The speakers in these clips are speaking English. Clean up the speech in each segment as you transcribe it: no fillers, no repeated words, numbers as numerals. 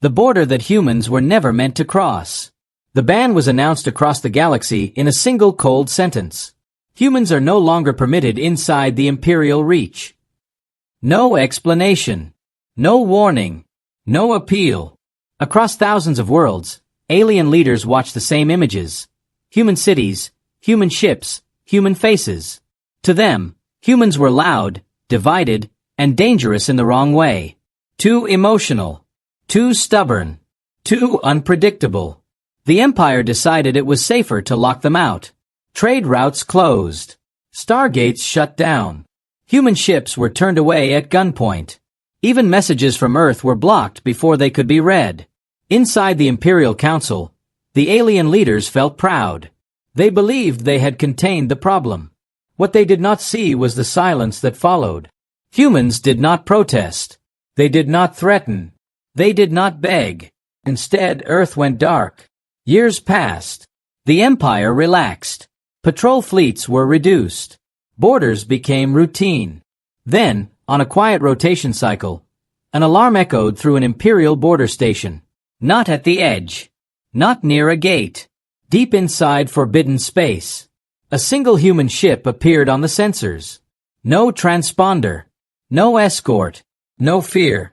the border that humans were never meant to cross. The ban was announced across the galaxy in a single cold sentence. Humans are no longer permitted inside the Imperial reach. No explanation. No warning. No appeal. Across thousands of worlds, alien leaders watch the same images. Human cities, human ships, human faces. To them, humans were loud, divided, and dangerous in the wrong way. Too emotional. Too stubborn. Too unpredictable. The Empire decided it was safer to lock them out. Trade routes closed. Stargates shut down. Human ships were turned away at gunpoint. Even messages from Earth were blocked before they could be read. Inside the Imperial Council, the alien leaders felt proud. They believed they had contained the problem. What they did not see was the silence that followed. Humans did not protest. They did not threaten. They did not beg. Instead, Earth went dark. Years passed. The Empire relaxed. Patrol fleets were reduced. Borders became routine. Then, on a quiet rotation cycle, an alarm echoed through an Imperial border station. Not at the edge. Not near a gate. Deep inside forbidden space. A single human ship appeared on the sensors. No transponder. No escort. No fear.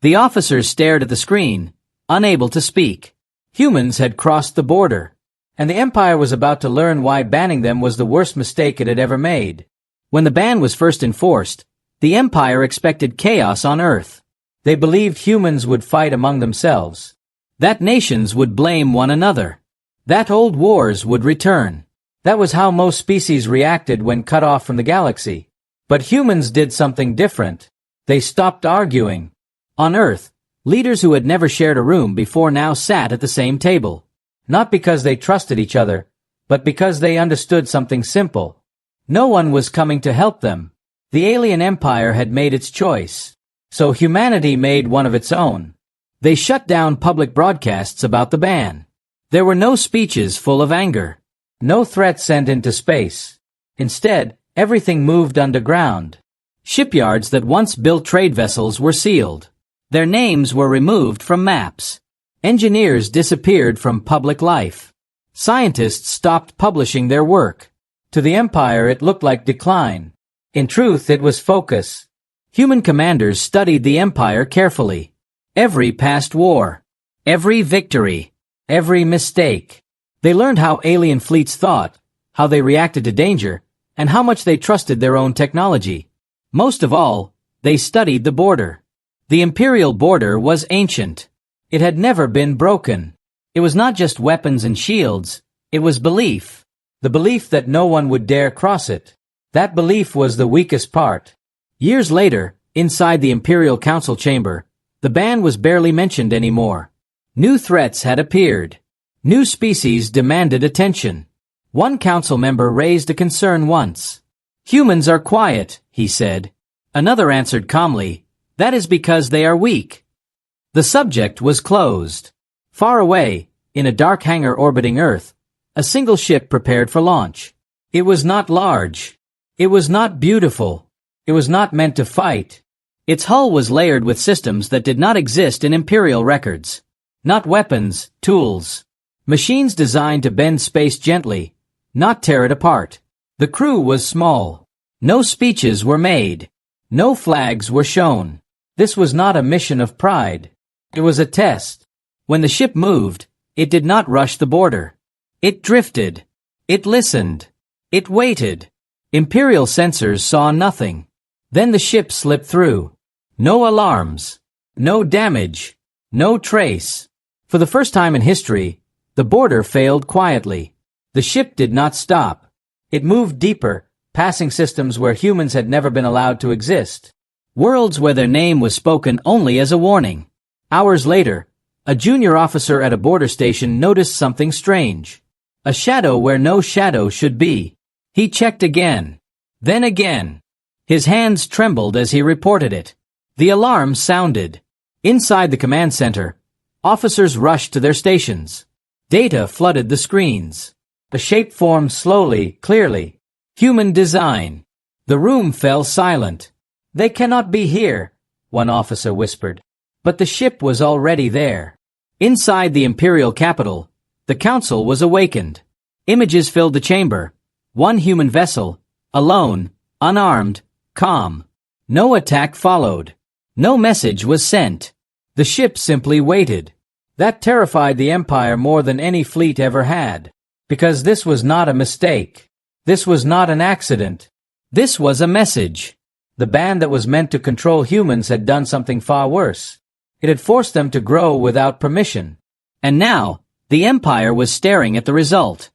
The officers stared at the screen, unable to speak. Humans had crossed the border, and the Empire was about to learn why banning them was the worst mistake it had ever made. When the ban was first enforced, the Empire expected chaos on Earth. They believed humans would fight among themselves. That nations would blame one another. That old wars would return. That was how most species reacted when cut off from the galaxy. But humans did something different. They stopped arguing. On Earth, leaders who had never shared a room before now sat at the same table. Not because they trusted each other, but because they understood something simple. No one was coming to help them. The alien empire had made its choice. So humanity made one of its own. They shut down public broadcasts about the ban. There were no speeches full of anger. No threats sent into space. Instead, everything moved underground. Shipyards that once built trade vessels were sealed. Their names were removed from maps. Engineers disappeared from public life. Scientists stopped publishing their work. To the Empire it looked like decline. In truth, it was focus. Human commanders studied the Empire carefully. Every past war. Every victory. Every mistake. They learned how alien fleets thought, how they reacted to danger, and how much they trusted their own technology. Most of all, they studied the border. The Imperial border was ancient. It had never been broken. It was not just weapons and shields, it was belief. The belief that no one would dare cross it. That belief was the weakest part. Years later, inside the Imperial Council chamber, the ban was barely mentioned anymore. New threats had appeared. New species demanded attention. One council member raised a concern once. "Humans are quiet," he said. Another answered calmly, "That is because they are weak." The subject was closed. Far away, in a dark hangar orbiting Earth, a single ship prepared for launch. It was not large. It was not beautiful. It was not meant to fight. Its hull was layered with systems that did not exist in Imperial records. Not weapons, tools. Machines designed to bend space gently, not tear it apart. The crew was small. No speeches were made. No flags were shown. This was not a mission of pride. It was a test. When the ship moved, it did not rush the border. It drifted. It listened. It waited. Imperial sensors saw nothing. Then the ship slipped through. No alarms. No damage. No trace. For the first time in history, the border failed quietly. The ship did not stop. It moved deeper, passing systems where humans had never been allowed to exist. Worlds where their name was spoken only as a warning. Hours later, a junior officer at a border station noticed something strange. A shadow where no shadow should be. He checked again. Then again. His hands trembled as he reported it. The alarm sounded. Inside the command center, officers rushed to their stations. Data flooded the screens. A shape formed slowly, clearly. Human design. The room fell silent. "They cannot be here," one officer whispered. But the ship was already there. Inside the imperial capital, the council was awakened. Images filled the chamber. One human vessel, alone, unarmed, calm. No attack followed. No message was sent. The ship simply waited. That terrified the Empire more than any fleet ever had. Because this was not a mistake. This was not an accident. This was a message. The band that was meant to control humans had done something far worse. It had forced them to grow without permission. And now, the Empire was staring at the result.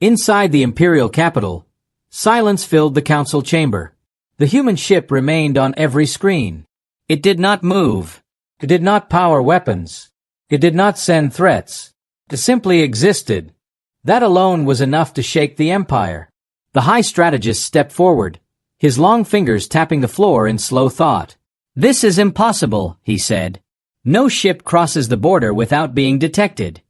Inside the imperial capital, silence filled the council chamber. The human ship remained on every screen. It did not move. It did not power weapons. It did not send threats. It simply existed. That alone was enough to shake the Empire. The high strategist stepped forward, his long fingers tapping the floor in slow thought. "This is impossible," he said. "No ship crosses the border without being detected."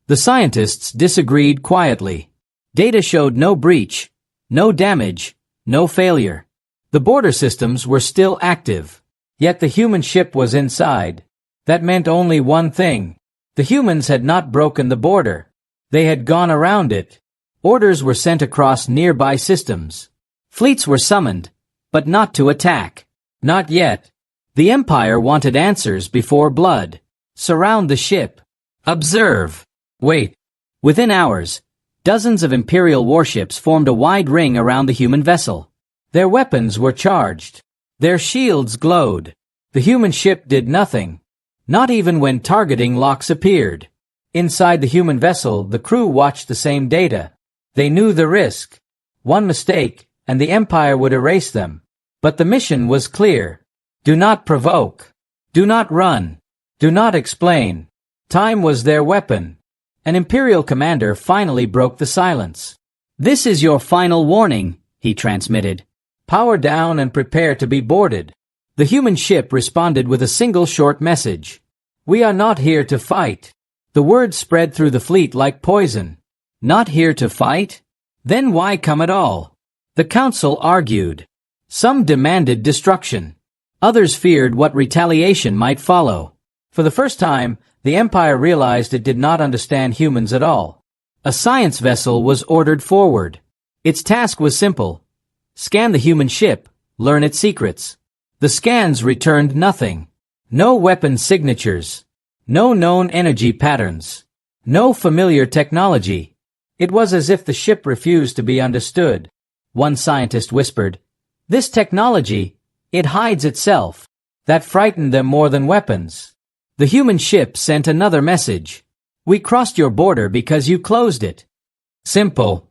The scientists disagreed quietly. Data showed no breach, no damage, no failure. The border systems were still active. Yet the human ship was inside. That meant only one thing. The humans had not broken the border. They had gone around it. Orders were sent across nearby systems. Fleets were summoned, but not to attack. Not yet. The Empire wanted answers before blood. Surround the ship. Observe. Wait. Within hours, dozens of Imperial warships formed a wide ring around the human vessel. Their weapons were charged. Their shields glowed. The human ship did nothing. Not even when targeting locks appeared. Inside the human vessel, the crew watched the same data. They knew the risk. One mistake, and the Empire would erase them. But the mission was clear. Do not provoke. Do not run. Do not explain. Time was their weapon. An Imperial commander finally broke the silence. "This is your final warning," he transmitted. "Power down and prepare to be boarded." The human ship responded with a single short message. "We are not here to fight." The word spread through the fleet like poison. Not here to fight? Then why come at all? The council argued. Some demanded destruction. Others feared what retaliation might follow. For the first time, the Empire realized it did not understand humans at all. A science vessel was ordered forward. Its task was simple. Scan the human ship, learn its secrets. The scans returned nothing. No weapon signatures. No known energy patterns. No familiar technology. It was as if the ship refused to be understood. One scientist whispered, "This technology, it hides itself." That frightened them more than weapons. The human ship sent another message. "We crossed your border because you closed it." Simple.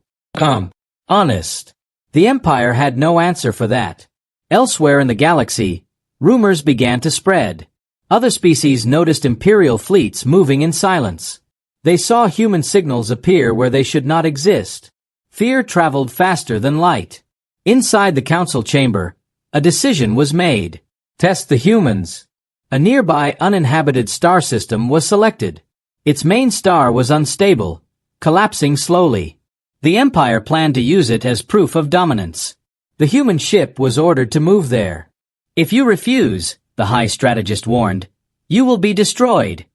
Honest. The Empire had no answer for that. Elsewhere in the galaxy, rumors began to spread. Other species noticed Imperial fleets moving in silence. They saw human signals appear where they should not exist. Fear traveled faster than light. Inside the council chamber, a decision was made. Test the humans. A nearby uninhabited star system was selected. Its main star was unstable, collapsing slowly. The Empire planned to use it as proof of dominance. The human ship was ordered to move there. "If you refuse," the high strategist warned, "you will be destroyed."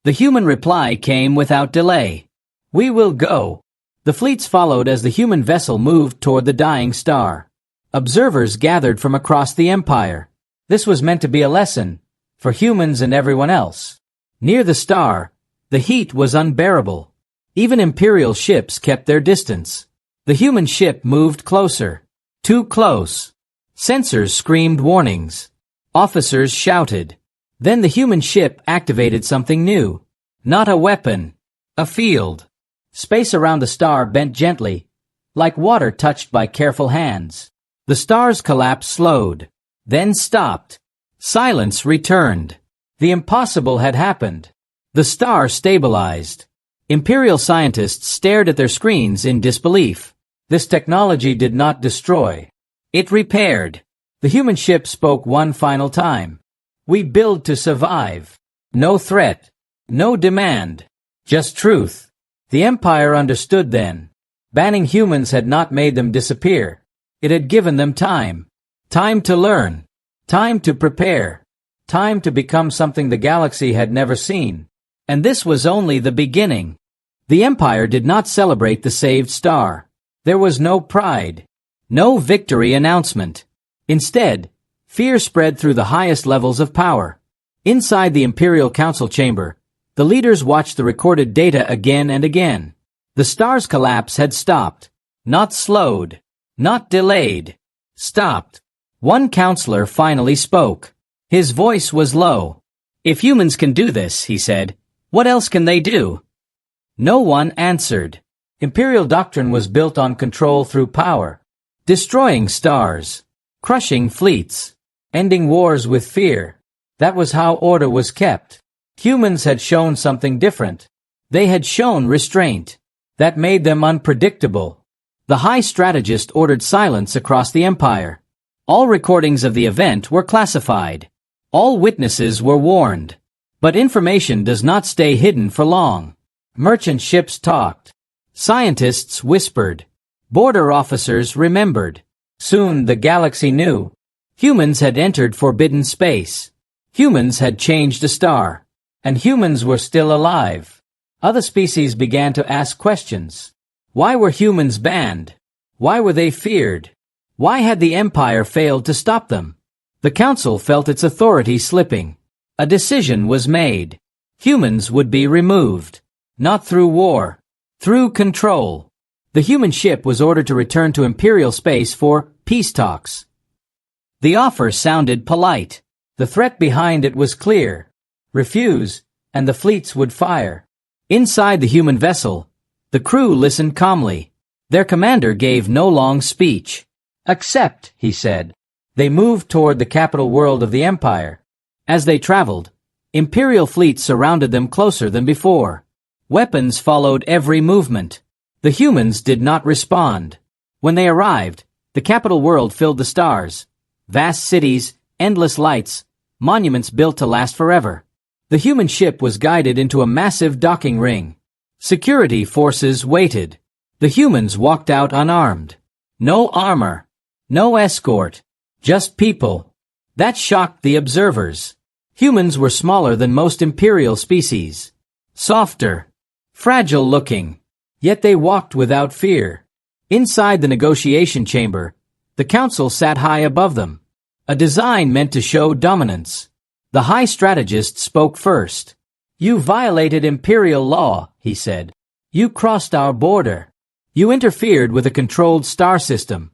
The human reply came without delay. "We will go." The fleets followed as the human vessel moved toward the dying star. Observers gathered from across the Empire. This was meant to be a lesson, for humans and everyone else. Near the star, the heat was unbearable. Even Imperial ships kept their distance. The human ship moved closer. Too close. Sensors screamed warnings. Officers shouted. Then the human ship activated something new. Not a weapon. A field. Space around the star bent gently, like water touched by careful hands. The star's collapse slowed, then stopped. Silence returned. The impossible had happened. The star stabilized. Imperial scientists stared at their screens in disbelief. This technology did not destroy. It repaired. The human ship spoke one final time. "We build to survive. No threat. No demand. Just truth." The Empire understood then. Banning humans had not made them disappear. It had given them time. Time to learn. Time to prepare. Time to become something the galaxy had never seen. And this was only the beginning. The Empire did not celebrate the saved star. There was no pride. No victory announcement. Instead, fear spread through the highest levels of power. Inside the Imperial Council chamber, the leaders watched the recorded data again and again. The star's collapse had stopped. Not slowed. Not delayed. Stopped. One counselor finally spoke. His voice was low. "If humans can do this," he said, "what else can they do?" No one answered. Imperial doctrine was built on control through power. Destroying stars. Crushing fleets. Ending wars with fear. That was how order was kept. Humans had shown something different. They had shown restraint. That made them unpredictable. The High Strategist ordered silence across the Empire. All recordings of the event were classified. All witnesses were warned. But information does not stay hidden for long. Merchant ships talked. Scientists whispered. Border officers remembered. Soon the galaxy knew. Humans had entered forbidden space. Humans had changed a star. And humans were still alive. Other species began to ask questions. Why were humans banned? Why were they feared? Why had the Empire failed to stop them? The Council felt its authority slipping. A decision was made. Humans would be removed. Not through war. Through control. The human ship was ordered to return to Imperial space for peace talks. The offer sounded polite. The threat behind it was clear. Refuse, and the fleets would fire. Inside the human vessel, the crew listened calmly. Their commander gave no long speech. "Accept," he said. They moved toward the capital world of the Empire. As they traveled, Imperial fleets surrounded them closer than before. Weapons followed every movement. The humans did not respond. When they arrived, the capital world filled the stars. Vast cities, endless lights, monuments built to last forever. The human ship was guided into a massive docking ring. Security forces waited. The humans walked out unarmed. No armor. No escort. Just people. That shocked the observers. Humans were smaller than most Imperial species. Softer. Fragile-looking. Yet they walked without fear. Inside the negotiation chamber, the Council sat high above them. A design meant to show dominance. The High Strategist spoke first. "You violated Imperial law," he said. "You crossed our border. You interfered with a controlled star system."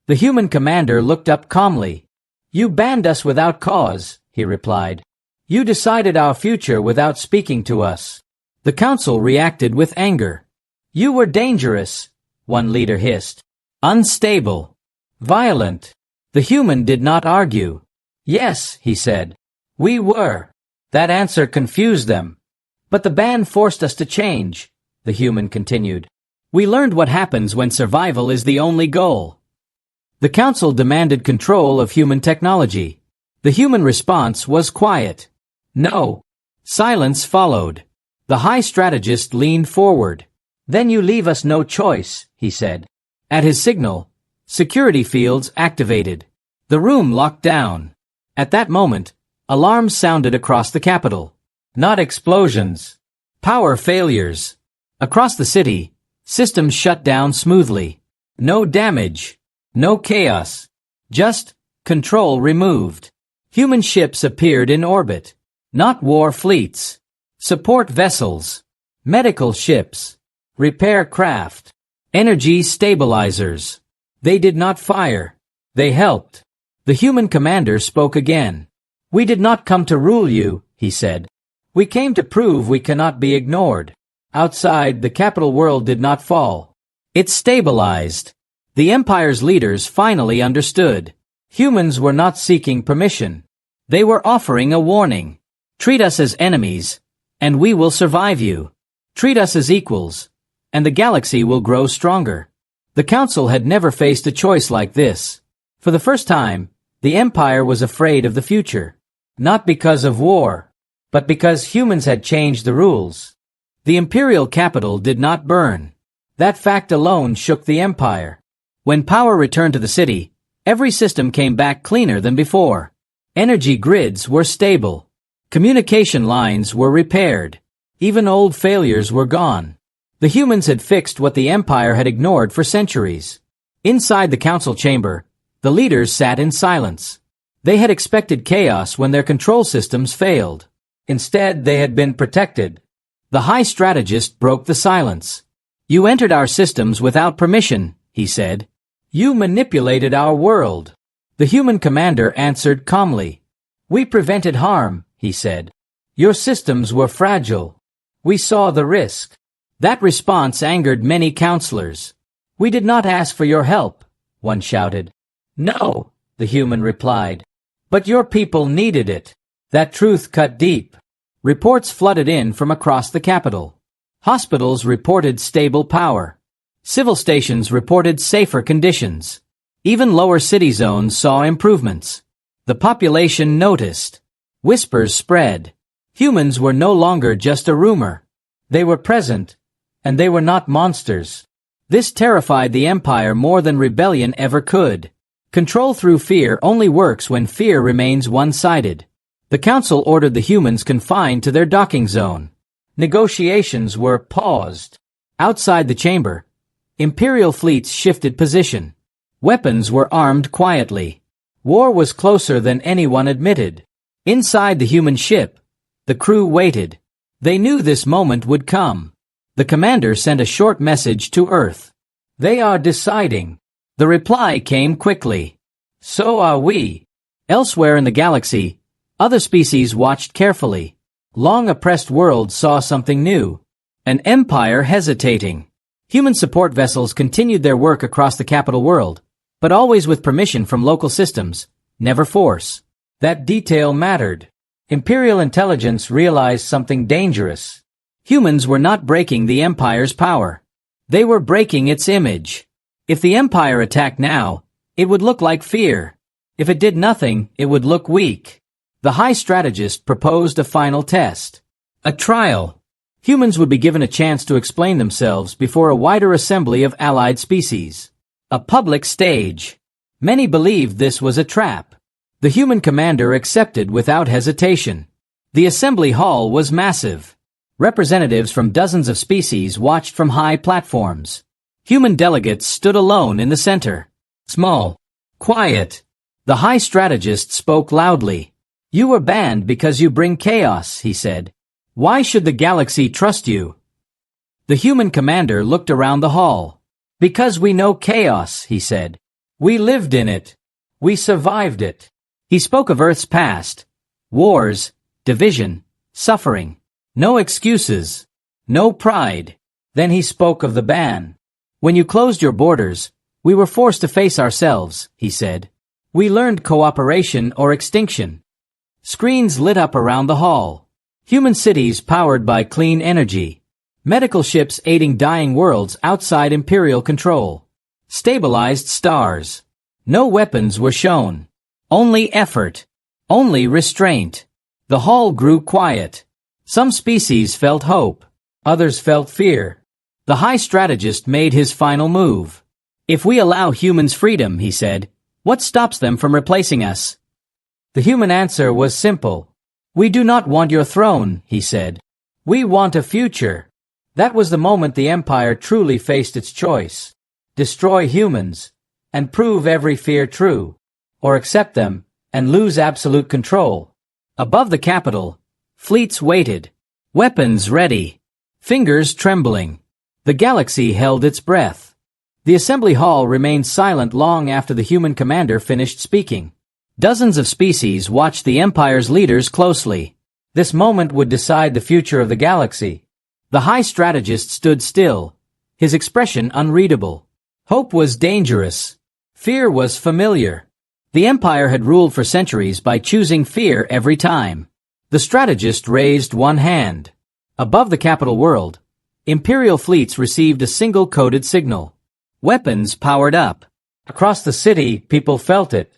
The human commander looked up calmly. "You banned us without cause," he replied. "You decided our future without speaking to us." The Council reacted with anger. "You were dangerous," one leader hissed. "Unstable. Violent." The human did not argue. "Yes," he said. "We were." That answer confused them. "But the ban forced us to change," the human continued. "We learned what happens when survival is the only goal." The Council demanded control of human technology. The human response was quiet. No. Silence followed. The High Strategist leaned forward. "Then you leave us no choice," he said. At his signal, security fields activated. The room locked down. At that moment, alarms sounded across the capital. Not explosions. Power failures. Across the city, systems shut down smoothly. No damage. No chaos. Just control removed. Human ships appeared in orbit. Not war fleets. Support vessels. Medical ships. Repair craft. Energy stabilizers. They did not fire. They helped. The human commander spoke again. "We did not come to rule you," he said. "We came to prove we cannot be ignored." Outside, the capital world did not fall. It stabilized. The Empire's leaders finally understood. Humans were not seeking permission. They were offering a warning. "Treat us as enemies, and we will survive you. Treat us as equals, and the galaxy will grow stronger." The Council had never faced a choice like this. For the first time, the Empire was afraid of the future. Not because of war, but because humans had changed the rules. The Imperial capital did not burn. That fact alone shook the Empire. When power returned to the city, every system came back cleaner than before. Energy grids were stable. Communication lines were repaired. Even old failures were gone. The humans had fixed what the Empire had ignored for centuries. Inside the council chamber, the leaders sat in silence. They had expected chaos when their control systems failed. Instead, they had been protected. The high strategist broke the silence. "You entered our systems without permission," he said. "You manipulated our world." The human commander answered calmly. "We prevented harm," he said. "Your systems were fragile. We saw the risk." That response angered many counselors. "We did not ask for your help," one shouted. "No," the human replied. "But your people needed it." That truth cut deep. Reports flooded in from across the capital. Hospitals reported stable power. Civil stations reported safer conditions. Even lower city zones saw improvements. The population noticed. Whispers spread. Humans were no longer just a rumor. They were present, and they were not monsters. This terrified the Empire more than rebellion ever could. Control through fear only works when fear remains one-sided. The Council ordered the humans confined to their docking zone. Negotiations were paused. Outside the chamber, Imperial fleets shifted position. Weapons were armed quietly. War was closer than anyone admitted. Inside the human ship, the crew waited. They knew this moment would come. The commander sent a short message to Earth. "They are deciding." The reply came quickly. "So are we." Elsewhere in the galaxy, other species watched carefully. Long-oppressed worlds saw something new. An empire hesitating. Human support vessels continued their work across the capital world, but always with permission from local systems, never force. That detail mattered. Imperial intelligence realized something dangerous. Humans were not breaking the Empire's power. They were breaking its image. If the Empire attacked now, it would look like fear. If it did nothing, it would look weak. The High Strategist proposed a final test. A trial. Humans would be given a chance to explain themselves before a wider assembly of allied species. A public stage. Many believed this was a trap. The human commander accepted without hesitation. The assembly hall was massive. Representatives from dozens of species watched from high platforms. Human delegates stood alone in the center. Small. Quiet. The High Strategist spoke loudly. "You were banned because you bring chaos," he said. "Why should the galaxy trust you?" The human commander looked around the hall. "Because we know chaos," he said. "We lived in it. We survived it." He spoke of Earth's past. Wars, division, suffering. No excuses. No pride. Then he spoke of the ban. "When you closed your borders, we were forced to face ourselves," he said. "We learned cooperation or extinction." Screens lit up around the hall. Human cities powered by clean energy. Medical ships aiding dying worlds outside Imperial control. Stabilized stars. No weapons were shown. Only effort. Only restraint. The hall grew quiet. Some species felt hope. Others felt fear. The High Strategist made his final move. "If we allow humans freedom," he said, "what stops them from replacing us?" The human answer was simple. "We do not want your throne," he said. "We want a future." That was the moment the Empire truly faced its choice. Destroy humans, and prove every fear true. Or accept them, and lose absolute control. Above the capital, fleets waited. Weapons ready. Fingers trembling. The galaxy held its breath. The assembly hall remained silent long after the human commander finished speaking. Dozens of species watched the Empire's leaders closely. This moment would decide the future of the galaxy. The High Strategist stood still, his expression unreadable. Hope was dangerous. Fear was familiar. The Empire had ruled for centuries by choosing fear every time. The strategist raised one hand. Above the capital world, Imperial fleets received a single coded signal. Weapons powered up. Across the city, people felt it.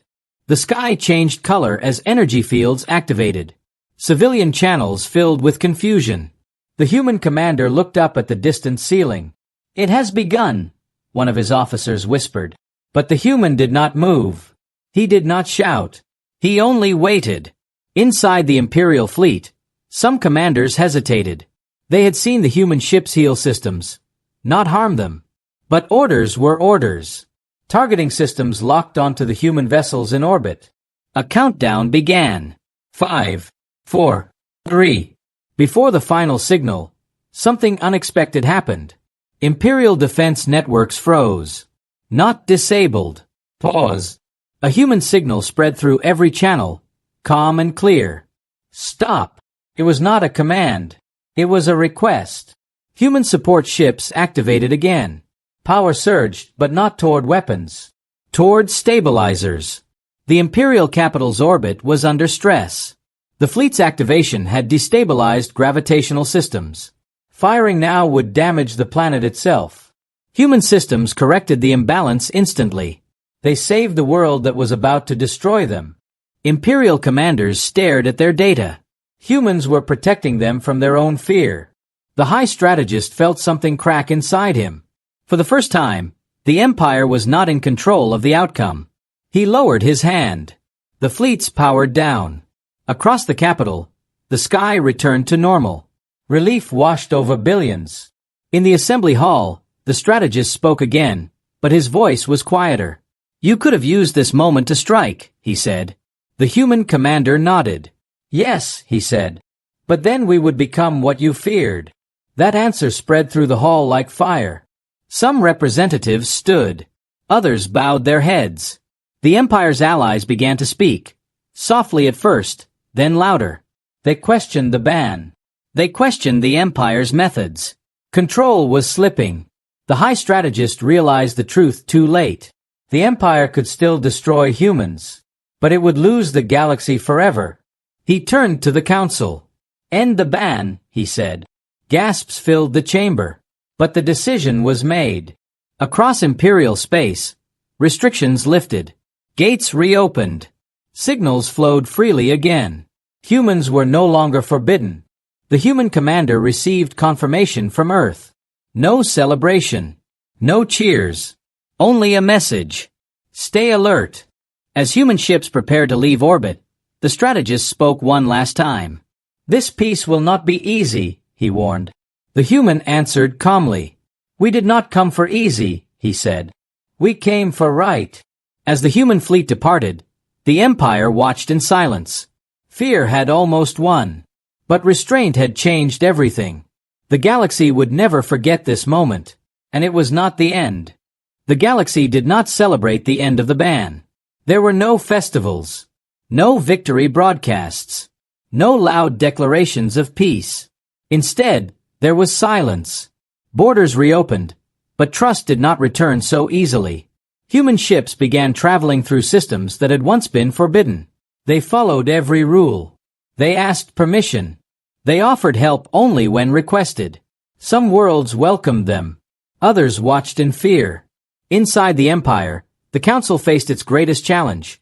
The sky changed color as energy fields activated. Civilian channels filled with confusion. The human commander looked up at the distant ceiling. "It has begun," one of his officers whispered. But the human did not move. He did not shout. He only waited. Inside the Imperial fleet, some commanders hesitated. They had seen the human ships heal systems, not harm them. But orders were orders. Targeting systems locked onto the human vessels in orbit. A countdown began. 5, 4, 3. Before the final signal, something unexpected happened. Imperial defense networks froze. Not disabled. Pause. A human signal spread through every channel, calm and clear. Stop. It was not a command. It was a request. Human support ships activated again. Power surged, but not toward weapons. Toward stabilizers. The Imperial capital's orbit was under stress. The fleet's activation had destabilized gravitational systems. Firing now would damage the planet itself. Human systems corrected the imbalance instantly. They saved the world that was about to destroy them. Imperial commanders stared at their data. Humans were protecting them from their own fear. The High Strategist felt something crack inside him. For the first time, the Empire was not in control of the outcome. He lowered his hand. The fleets powered down. Across the capital, the sky returned to normal. Relief washed over billions. In the assembly hall, the strategist spoke again, but his voice was quieter. "You could have used this moment to strike," he said. The human commander nodded. "Yes," he said. "But then we would become what you feared." That answer spread through the hall like fire. Some representatives stood. Others bowed their heads. The Empire's allies began to speak. Softly at first, then louder. They questioned the ban. They questioned the Empire's methods. Control was slipping. The High Strategist realized the truth too late. The Empire could still destroy humans, but it would lose the galaxy forever. He turned to the Council. "End the ban," he said. Gasps filled the chamber. But the decision was made. Across Imperial space, restrictions lifted. Gates reopened. Signals flowed freely again. Humans were no longer forbidden. The human commander received confirmation from Earth. No celebration. No cheers. Only a message. Stay alert. As human ships prepared to leave orbit, the strategist spoke one last time. "This peace will not be easy," he warned. The human answered calmly. "We did not come for easy," he said. "We came for right." As the human fleet departed, the Empire watched in silence. Fear had almost won. But restraint had changed everything. The galaxy would never forget this moment. And it was not the end. The galaxy did not celebrate the end of the ban. There were no festivals. No victory broadcasts. No loud declarations of peace. Instead, there was silence. Borders reopened, but trust did not return so easily. Human ships began traveling through systems that had once been forbidden. They followed every rule. They asked permission. They offered help only when requested. Some worlds welcomed them. Others watched in fear. Inside the Empire, the Council faced its greatest challenge.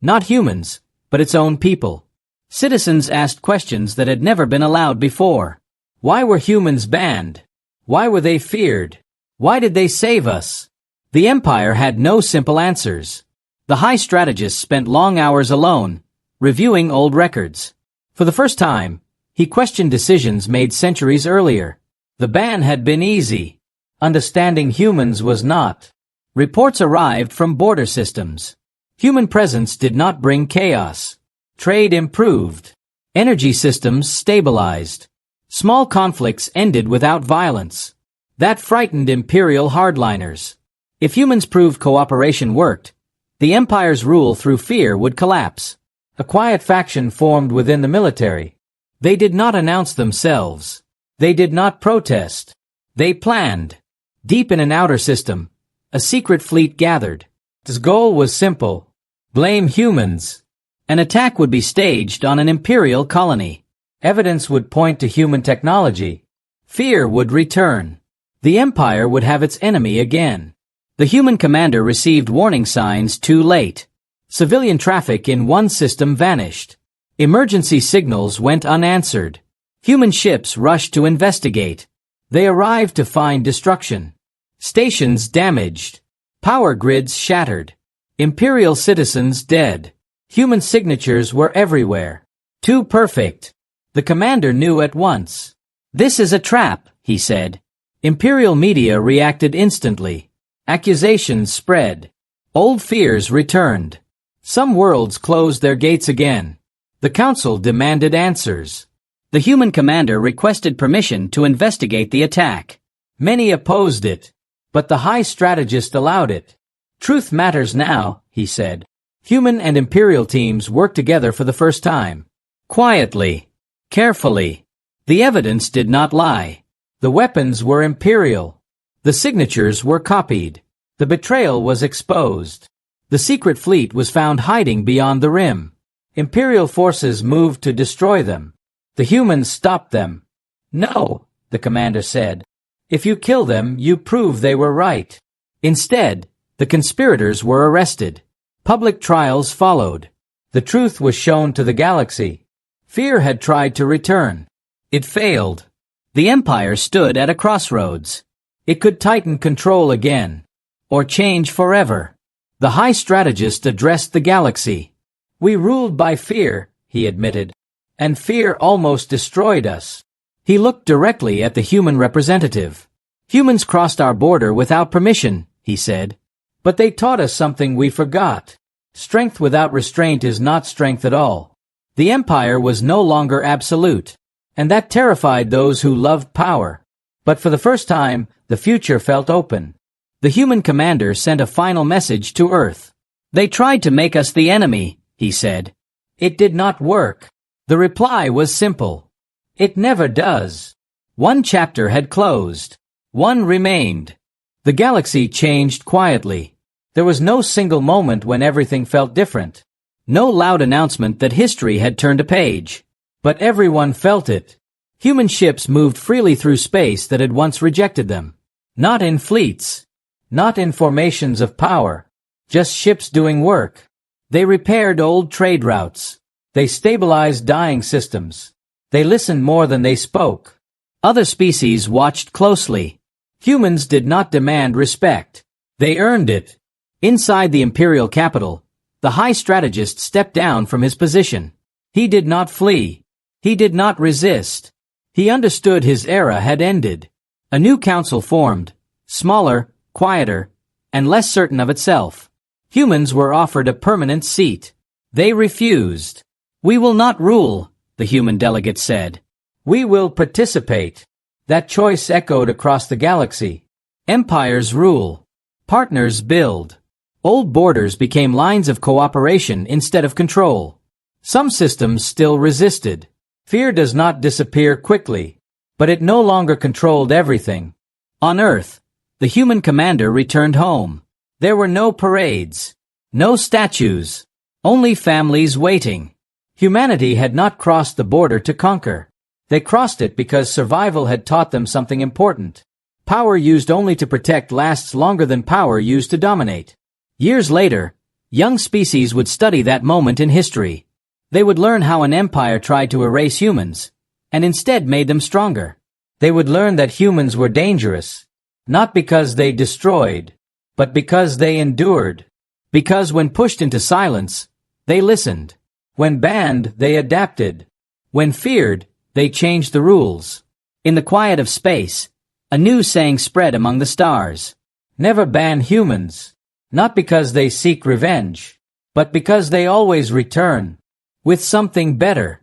Not humans, but its own people. Citizens asked questions that had never been allowed before. Why were humans banned? Why were they feared? Why did they save us? The Empire had no simple answers. The High Strategist spent long hours alone, reviewing old records. For the first time, he questioned decisions made centuries earlier. The ban had been easy. Understanding humans was not. Reports arrived from border systems. Human presence did not bring chaos. Trade improved. Energy systems stabilized. Small conflicts ended without violence. That frightened Imperial hardliners. If humans proved cooperation worked, the Empire's rule through fear would collapse. A quiet faction formed within the military. They did not announce themselves. They did not protest. They planned. Deep in an outer system, a secret fleet gathered. Its goal was simple. Blame humans. An attack would be staged on an Imperial colony. Evidence would point to human technology. Fear would return. The Empire would have its enemy again. The human commander received warning signs too late. Civilian traffic in one system vanished. Emergency signals went unanswered. Human ships rushed to investigate. They arrived to find destruction. Stations damaged. Power grids shattered. Imperial citizens dead. Human signatures were everywhere. Too perfect. The commander knew at once. This is a trap, he said. Imperial media reacted instantly. Accusations spread. Old fears returned. Some worlds closed their gates again. The council demanded answers. The human commander requested permission to investigate the attack. Many opposed it, but the high strategist allowed it. Truth matters now, he said. Human and Imperial teams worked together for the first time. Quietly. Carefully. The evidence did not lie. The weapons were Imperial. The signatures were copied. The betrayal was exposed. The secret fleet was found hiding beyond the rim. Imperial forces moved to destroy them. The humans stopped them. No, the commander said. If you kill them, you prove they were right. Instead, the conspirators were arrested. Public trials followed. The truth was shown to the galaxy. Fear had tried to return. It failed. The Empire stood at a crossroads. It could tighten control again, or change forever. The high strategist addressed the galaxy. We ruled by fear, he admitted, and fear almost destroyed us. He looked directly at the human representative. Humans crossed our border without permission, he said. But they taught us something we forgot. Strength without restraint is not strength at all. The Empire was no longer absolute, and that terrified those who loved power. But for the first time, the future felt open. The human commander sent a final message to Earth. They tried to make us the enemy, he said. It did not work. The reply was simple. It never does. One chapter had closed. One remained. The galaxy changed quietly. There was no single moment when everything felt different. No loud announcement that history had turned a page. But everyone felt it. Human ships moved freely through space that had once rejected them. Not in fleets. Not in formations of power. Just ships doing work. They repaired old trade routes. They stabilized dying systems. They listened more than they spoke. Other species watched closely. Humans did not demand respect. They earned it. Inside the Imperial capital, the high strategist stepped down from his position. He did not flee. He did not resist. He understood his era had ended. A new council formed, smaller, quieter, and less certain of itself. Humans were offered a permanent seat. They refused. We will not rule, the human delegate said. We will participate. That choice echoed across the galaxy. Empires rule. Partners build. Old borders became lines of cooperation instead of control. Some systems still resisted. Fear does not disappear quickly, but it no longer controlled everything. On Earth, the human commander returned home. There were no parades, no statues, only families waiting. Humanity had not crossed the border to conquer. They crossed it because survival had taught them something important. Power used only to protect lasts longer than power used to dominate. Years later, young species would study that moment in history. They would learn how an empire tried to erase humans, and instead made them stronger. They would learn that humans were dangerous, not because they destroyed, but because they endured. Because when pushed into silence, they listened. When banned, they adapted. When feared, they changed the rules. In the quiet of space, a new saying spread among the stars. Never ban humans. Not because they seek revenge, but because they always return. With something better.